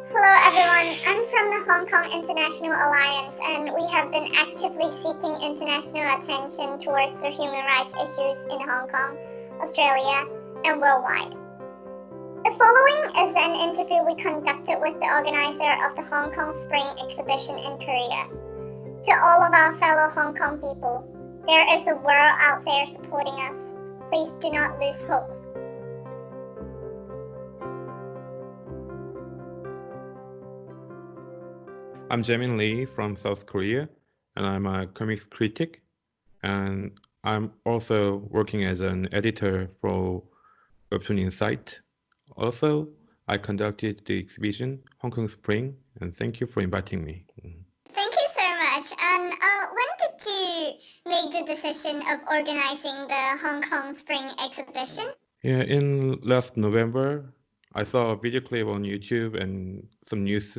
Hello everyone, I'm from the Hong Kong International Alliance and we have been actively seeking international attention towards the human rights issues in Hong Kong, Australia, and worldwide. The following is an interview we conducted with the organizer of the Hong Kong Spring exhibition in Korea. To all of our fellow Hong Kong people, there is a world out there supporting us. Please do not lose hope. I'm Jaemin Lee from South Korea, and I'm a comics critic, and I'm also working as an editor for Webtoon Insight. Also, I conducted the exhibition Hong Kong Spring, and thank you for inviting me. Thank you so much. And when did you make the decision of organizing the Hong Kong Spring exhibition? Yeah, in last November, I saw a video clip on YouTube and some news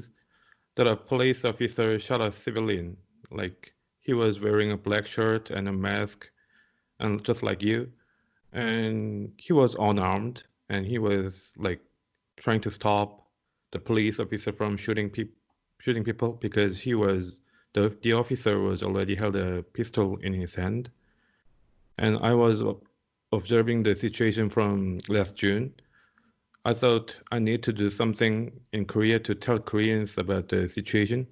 that a police officer shot a civilian. Like, he was wearing a black shirt and a mask, and just like you. And he was unarmed, and he was like trying to stop the police officer from shooting people because the officer was already held a pistol in his hand. And I was observing the situation from last June. I thought I need to do something in Korea to tell Koreans about the situation.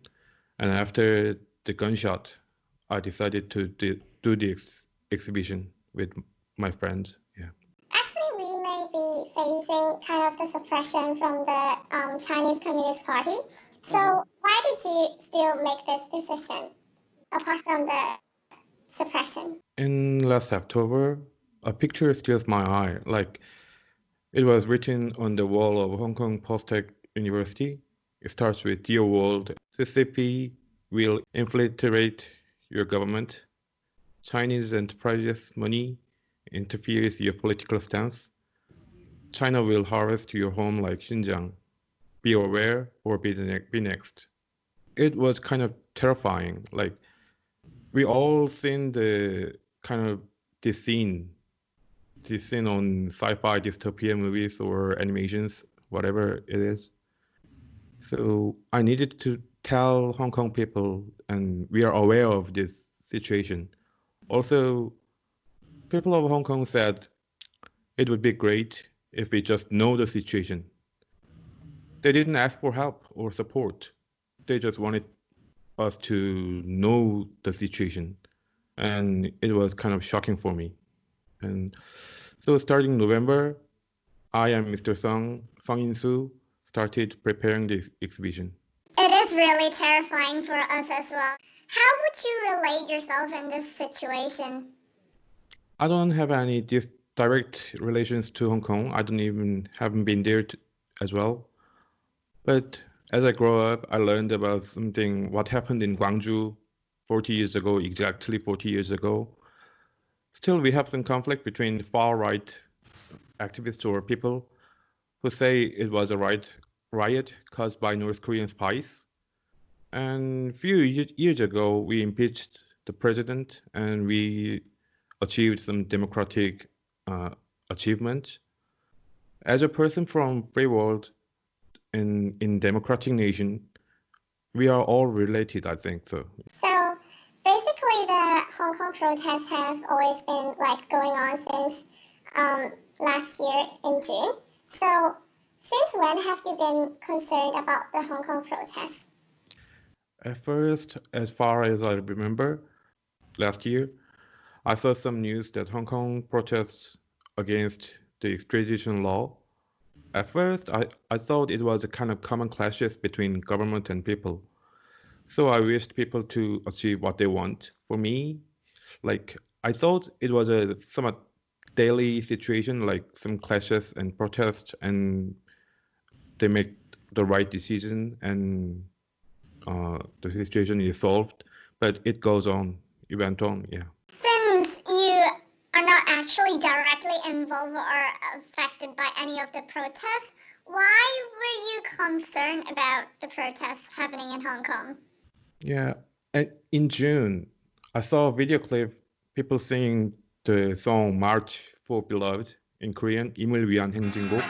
And after the gunshot, I decided to do the exhibition with my friends. Yeah. Actually, we may be facing kind of the suppression from the Chinese Communist Party. So why did you still make this decision, apart from the suppression? In last October, a picture steals my eye. Like, it was written on the wall of Hong Kong Post-Tech University. It starts with, "Dear world, CCP will infiltrate your government. Chinese enterprises' money interferes your political stance. China will harvest your home like Xinjiang. Be aware or be next." It was kind of terrifying. Like, we all seen the kind of this scene on sci-fi dystopia movies or animations, whatever it is. So I needed to tell Hong Kong people, and we are aware of this situation. Also, people of Hong Kong said it would be great if we just know the situation. They didn't ask for help or support. They just wanted us to know the situation. And it was kind of shocking for me. And so starting November, I and Mr. Song In-soo, started preparing this exhibition. It is really terrifying for us as well. How would you relate yourself in this situation? I don't have any direct relations to Hong Kong. Haven't been there as well. But as I grow up, I learned about what happened in Gwangju 40 years ago, exactly 40 years ago. Still, we have some conflict between far-right activists or people who say it was a riot caused by North Korean spies. And a few years ago, we impeached the president and we achieved some democratic achievements. As a person from free world in democratic nation, we are all related, I think so. So basically the Hong Kong protests have always been going on since last year in June. So since when have you been concerned about the Hong Kong protests? At first, as far as I remember, last year, I saw some news that Hong Kong protests against the extradition law. At first, I thought it was a kind of common clashes between government and people. So I wished people to achieve what they want. For me, I thought it was a somewhat daily situation, like some clashes and protests, and they make the right decision and the situation is solved. But it goes on, it went on, yeah. Since you are not actually directly involved or affected by any of the protests, why were you concerned about the protests happening in Hong Kong? Yeah, and in June, I saw a video clip, people singing the song March for Beloved in Korean, 임을 위한 행진곡,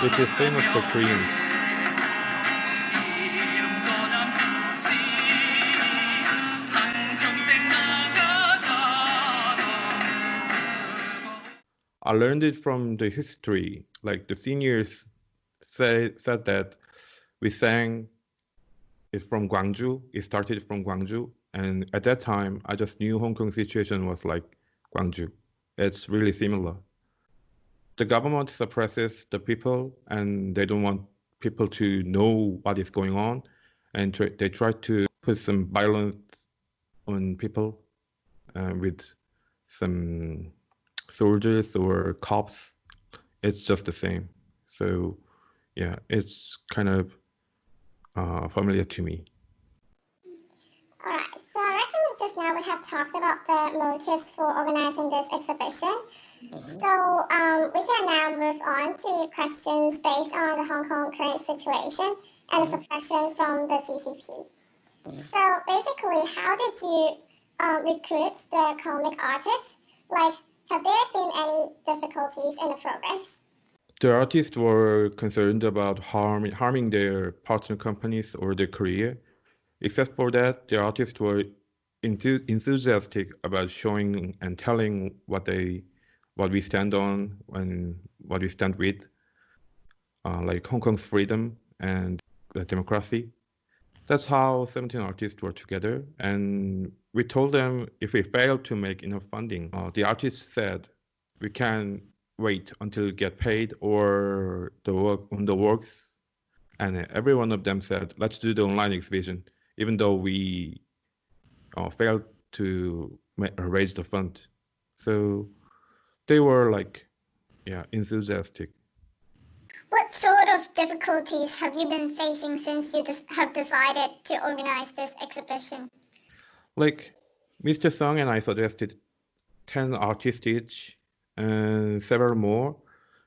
which is famous for Koreans. I learned it from the history. Like the seniors said that we sang it from Gwangju. It started from Gwangju, and at that time, I just knew Hong Kong situation was like Gwangju. It's really similar. The government suppresses the people, and they don't want people to know what is going on, and they try to put some violence on people with some soldiers or cops. It's just the same. So yeah, it's kind of familiar to me. Alright, so I reckon just now we have talked about the motives for organizing this exhibition. So we can now move on to questions based on the Hong Kong current situation and the suppression from the CCP. So basically, how did you recruit the comic artists? Like, have there been any difficulties in the progress? The artists were concerned about harming their partner companies or their career. Except for that, the artists were enthusiastic about showing and telling what we stand on and what we stand with, like Hong Kong's freedom and democracy. That's how 17 artists were together, and we told them if we failed to make enough funding, the artists said we can wait until we get paid or the works, and every one of them said let's do the online exhibition, even though we failed to raise the fund. So they were like, yeah, enthusiastic. What sort of difficulties have you been facing since you have decided to organize this exhibition? Like Mr. Song and I suggested 10 artists each and several more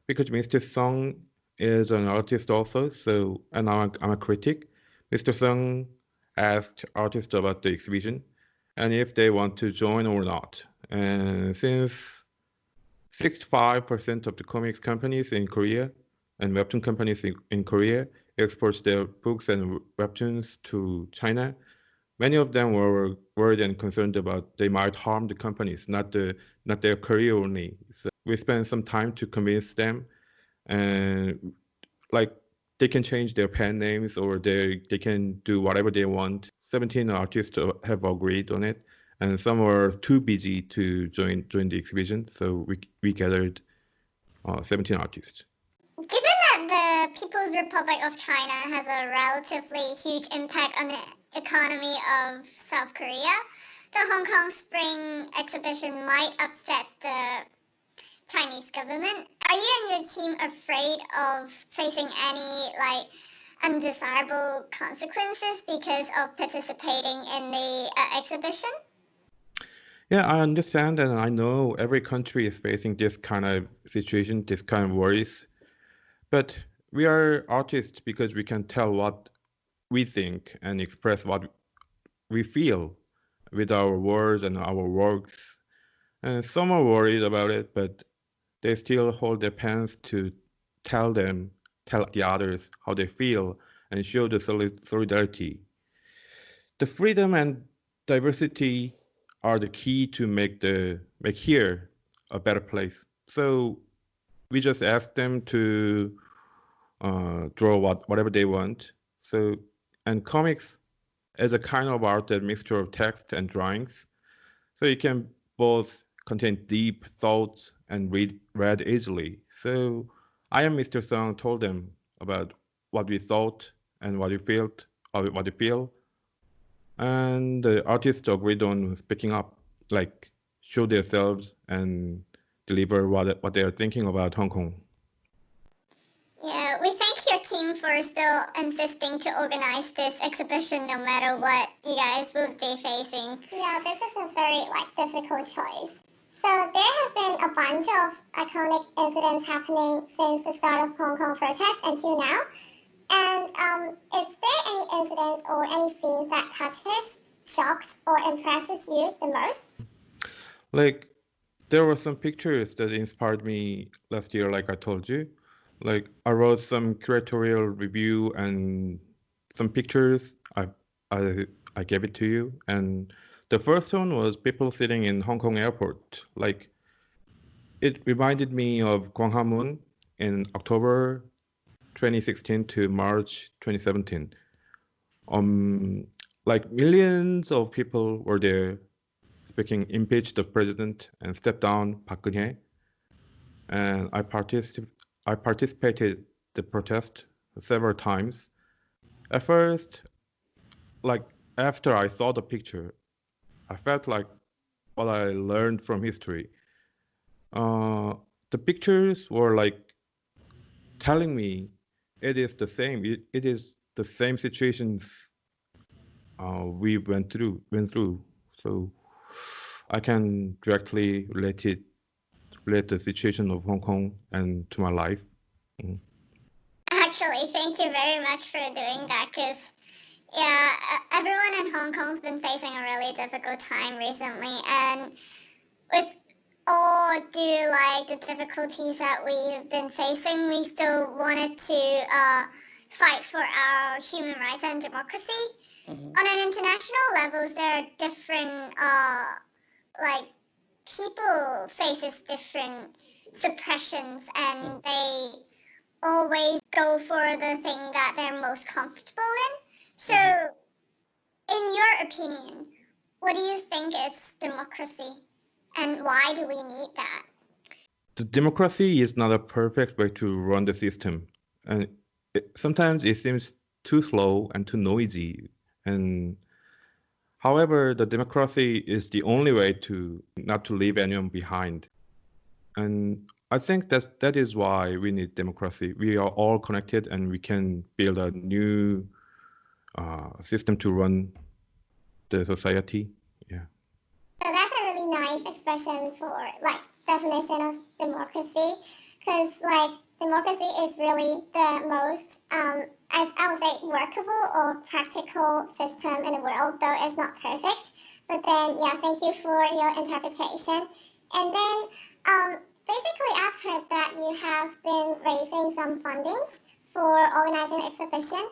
because Mr. Song is an artist also, so and I'm a critic. Mr. Song asked artists about the exhibition and if they want to join or not. And since 65% of the comics companies in Korea and webtoon companies in Korea export their books and webtoons to China, many of them were worried and concerned about they might harm the companies, not their career only. So we spent some time to convince them, and like they can change their pen names or they can do whatever they want. 17 artists have agreed on it, and some were too busy to join the exhibition, so we gathered 17 artists. Given that the People's Republic of China has a relatively huge impact on the economy of South Korea, the Hong Kong Spring exhibition might upset the Chinese government. Are you and your team afraid of facing any undesirable consequences because of participating in the exhibition? Yeah, I understand and I know every country is facing this kind of situation, this kind of worries. But we are artists because we can tell what we think and express what we feel with our words and our works. And some are worried about it, but they still hold their pens to tell the others how they feel and show the solidarity. The freedom and diversity are the key to make here a better place. So we just ask them to draw whatever they want. So and comics is a kind of art that mixture of text and drawings. So it can both contain deep thoughts and read easily. So I and Mr. Song told them about what we thought and what we felt, what we feel, and the artists agreed on speaking up, like show themselves and deliver what they are thinking about Hong Kong. Yeah, we thank your team for still insisting to organize this exhibition no matter what you guys would be facing. Yeah, this is a very difficult choice. So there have been a bunch of iconic incidents happening since the start of Hong Kong protests until now. And is there any incidents or any scenes that touches, shocks, or impresses you the most? Like there were some pictures that inspired me last year, like I told you. Like I wrote some curatorial review and some pictures. I gave it to you. And the first one was people sitting in Hong Kong airport. Like It reminded me of Gwanghwamun in October 2016 to March 2017. Um, like millions of people were there speaking impeach the president and step down Park Geun-hye. And I participated the protest several times. At first, like after I saw the picture, I felt like what I learned from history. Uh, the pictures were like telling me it is the same. It is the same situations we went through. So I can directly relate the situation of Hong Kong and to my life. Mm. Actually, thank you very much for doing that, because yeah, everyone in Hong Kong's been facing a really difficult time recently, and with all due like the difficulties that we've been facing, we still wanted to fight for our human rights and democracy. On an international level, there are different like people faces different suppressions, and they always go for the thing that they're most comfortable in. So, in your opinion, what do you think is democracy, and why do we need that? The democracy is not a perfect way to run the system, and sometimes it seems too slow and too noisy. And however, the democracy is the only way to not to leave anyone behind. And I think that is why we need democracy. We are all connected, and we can build a new system to run the society. Yeah. So that's a really nice expression for like definition of democracy, because like democracy is really the most, as I would say, workable or practical system in the world, though it's not perfect. But then, yeah, thank you for your interpretation. And then, basically, I've heard that you have been raising some fundings for organizing the exhibition.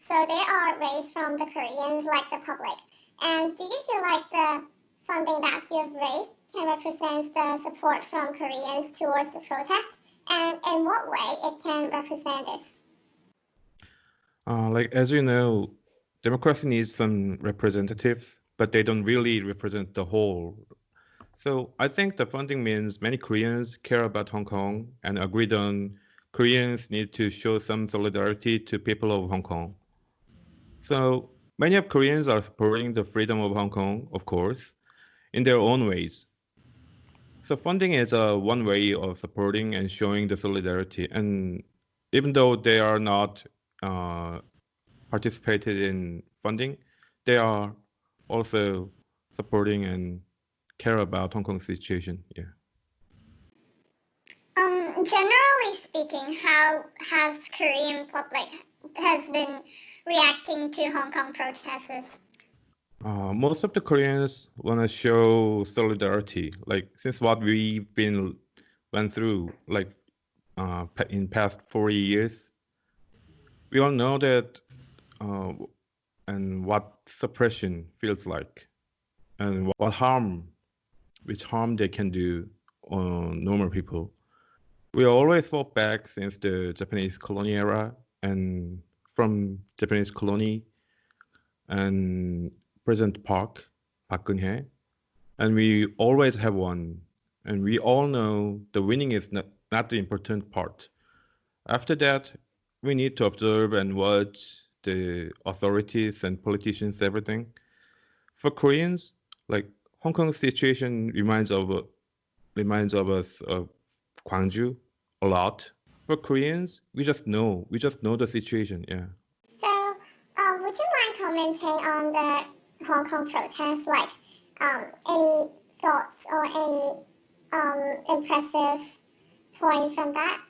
So they are raised from the Koreans, like the public. And do you feel like the funding that you've raised can represent the support from Koreans towards the protest? And in what way it can represent this? Like as you know, democracy needs some representatives, but they don't really represent the whole. So I think the funding means many Koreans care about Hong Kong and agreed on Koreans need to show some solidarity to people of Hong Kong. So many of Koreans are supporting the freedom of Hong Kong, of course, in their own ways. So funding is one way of supporting and showing the solidarity. And even though they are not uh, participated in funding, they are also supporting and care about Hong Kong's situation. Yeah. Generally speaking, how has Korean public has been reacting to Hong Kong protests? Most of the Koreans want to show solidarity, like since what we've been went through, like in past 40 years, we all know that uh, and what suppression feels like, and which harm they can do on normal people. We always fought back since the Japanese colony era, and from Japanese colony and President Park Geun-hye, and we always have won. And we all know the winning is not the important part. After that, we need to observe and watch the authorities and politicians, everything. For Koreans, like Hong Kong's situation reminds of us of Gwangju a lot. For Koreans, we just know the situation. Yeah. So, would you mind commenting on the Hong Kong protests? Like, any thoughts or any impressive points from that?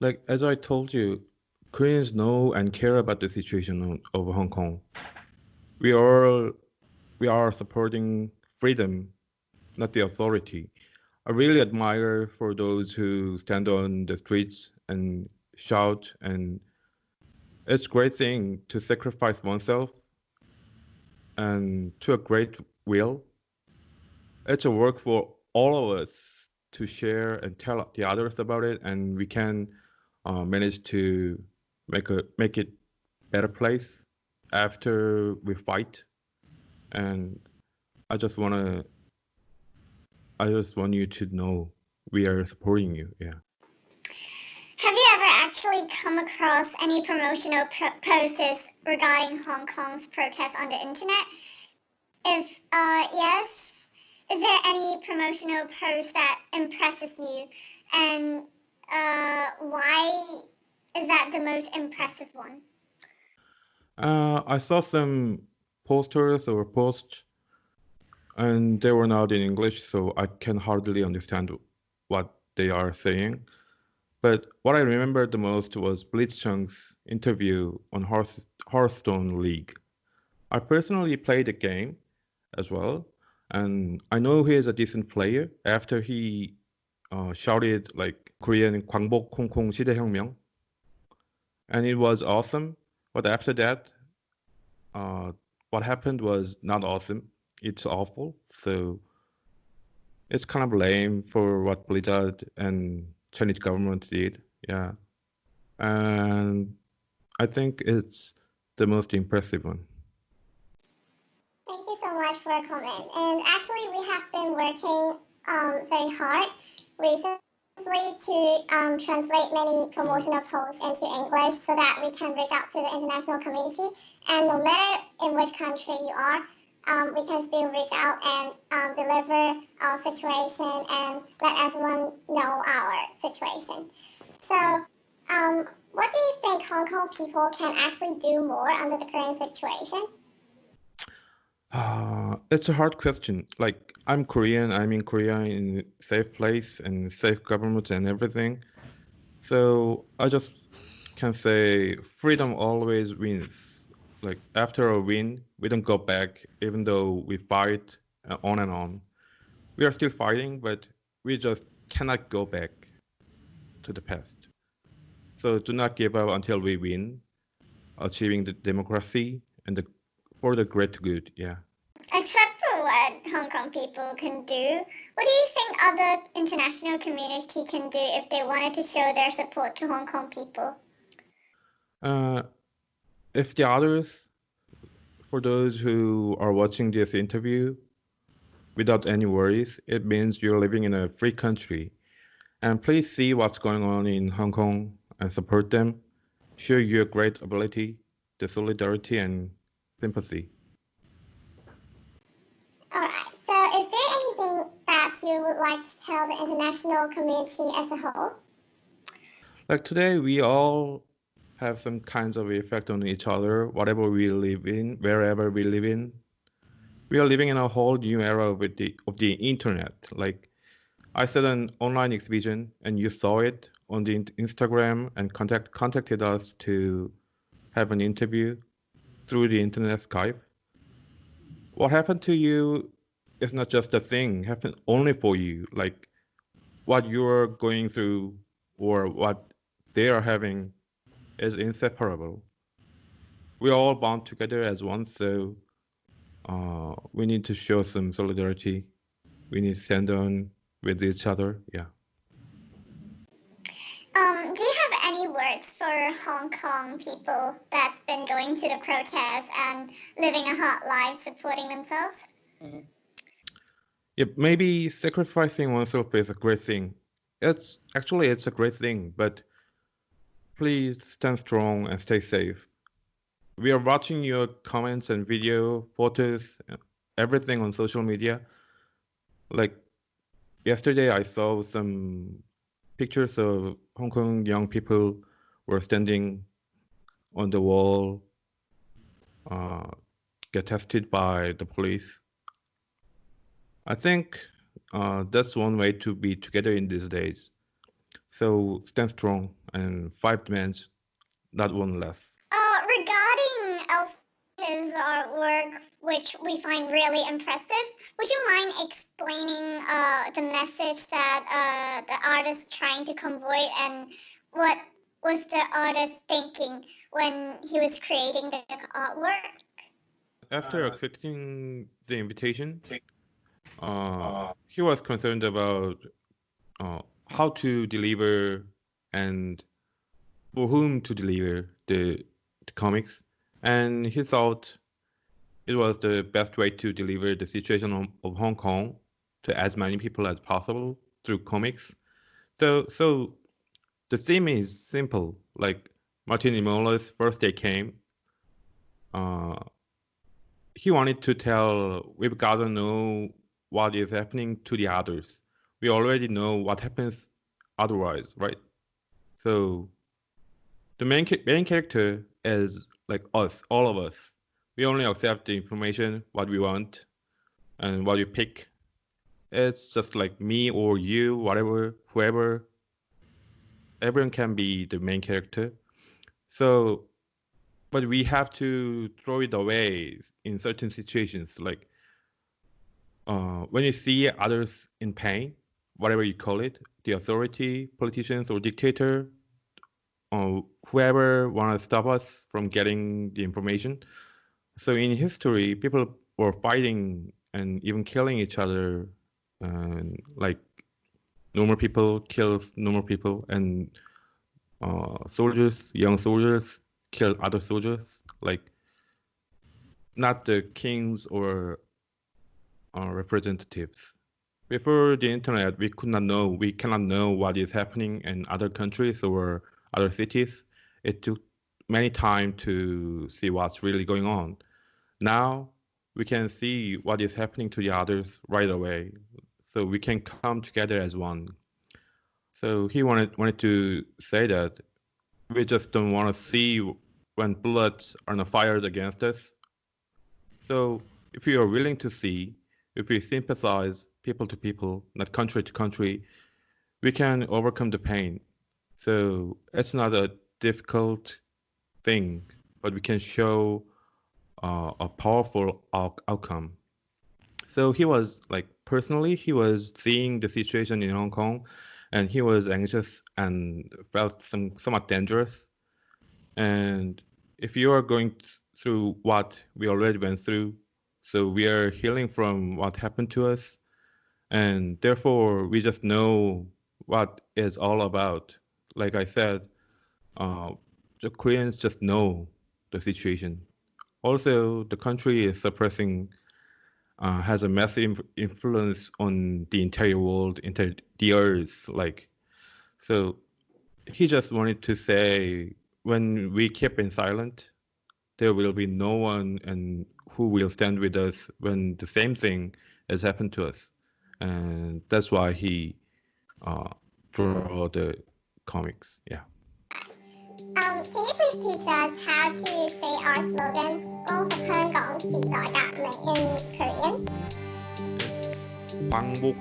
Like as I told you, Koreans know and care about the situation of Hong Kong. We are we are supporting freedom, not the authority. I really admire for those who stand on the streets and shout, and it's a great thing to sacrifice oneself and to a great will. It's a work for all of us to share and tell the others about it, and we can manage to make it better place after we fight. And I just wanna I just want you to know we are supporting you. Yeah. Have you ever actually come across any promotional posters regarding Hong Kong's protests on the internet? If yes, is there any promotional post that impresses you, and why is that the most impressive one? I saw some posters or posts, and they were not in English, so I can hardly understand what they are saying. But what I remember the most was Blitzchung's interview on Hearthstone League. I personally played the game as well, and I know he is a decent player after he shouted like Korean 광복 홍콩 시대혁명, and it was awesome. But after that, what happened was not awesome. It's awful. So it's kind of lame for what Blizzard and Chinese government did. Yeah. And I think it's the most impressive one. Thank you so much for a comment. And actually, we have been working very hard recently to translate many promotional posts into English so that we can reach out to the international community. And no matter in which country you are, we can still reach out and deliver our situation and let everyone know our situation. So, what do you think Hong Kong people can actually do more under the current situation? It's a hard question. Like, I'm Korean, I'm in Korea in a safe place and safe government and everything. So I just can say freedom always wins. Like, after a win, we don't go back, even though we fight on and on. We are still fighting, but we just cannot go back to the past. So do not give up until we win, achieving the democracy and for the great good. Yeah. Except for what Hong Kong people can do, what do you think other international community can do if they wanted to show their support to Hong Kong people? If the others, for those who are watching this interview, without any worries, it means you're living in a free country. And please see what's going on in Hong Kong and support them. Show your great ability, the solidarity and sympathy. Alright, so is there anything that you would like to tell the international community as a whole? Like today, we all have some kinds of effect on each other, whatever we live in, wherever we live in. We are living in a whole new era of the internet. Like I said an online exhibition and you saw it on the Instagram and contacted us to have an interview through the internet Skype. What happened to you is not just a thing, happened only for you. Like what you're going through or what they are having is inseparable. We're all bound together as one, so we need to show some solidarity. We need to stand on with each other. Yeah. Do you have any words for Hong Kong people that's been going to the protests and living a hard life supporting themselves? Yeah, maybe sacrificing oneself is a great thing. It's a great thing, but please stand strong and stay safe. We are watching your comments and video, photos, everything on social media. Like yesterday, I saw some pictures of Hong Kong young people were standing on the wall, get tested by the police. I think that's one way to be together in these days. So stand strong and five demands, not one less. Regarding Elster's artwork, which we find really impressive, would you mind explaining the message that the artist trying to convey and what was the artist thinking when he was creating the artwork? After accepting the invitation, he was concerned about how to deliver and for whom to deliver the comics. And he thought it was the best way to deliver the situation of Hong Kong to as many people as possible through comics. So the theme is simple. Like Martin Niemöller's first day came. He wanted to tell we've got to know what is happening to the others. We already know what happens otherwise, right? So the main character is like us, all of us. We only accept the information what we want and what we pick. It's just like me or you, whatever, whoever. Everyone can be the main character. So, but we have to throw it away in certain situations. Like when you see others in pain, whatever you call it, the authority, politicians, or dictator, whoever want to stop us from getting the information. So in history, people were fighting and even killing each other, and like normal people kills normal people, and soldiers, young soldiers, kill other soldiers. Like not the kings or representatives. Before the internet, we cannot know what is happening in other countries or other cities. It took many time to see what's really going on. Now we can see what is happening to the others right away, so we can come together as one. So he wanted to say that we just don't want to see when bullets are not fired against us. So if we are willing to see, if we sympathize people to people, not country to country, we can overcome the pain. So it's not a difficult thing, but we can show a powerful outcome. So he was like personally, he was seeing the situation in Hong Kong, and he was anxious and felt somewhat dangerous. And if you are going through what we already went through, so we are healing from what happened to us, and therefore we just know what it's all about. Like I said, the Koreans just know the situation. Also, the country is suppressing, has a massive influence on the entire world, entire the earth. Like, so he just wanted to say, when we keep in silent, there will be no one and who will stand with us when the same thing has happened to us, and that's why he draw the comics. Yeah. Can you please teach us how to say our slogan, "Go for Hong Kong," in Korean? It's 광복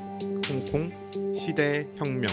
홍콩 시대 혁명.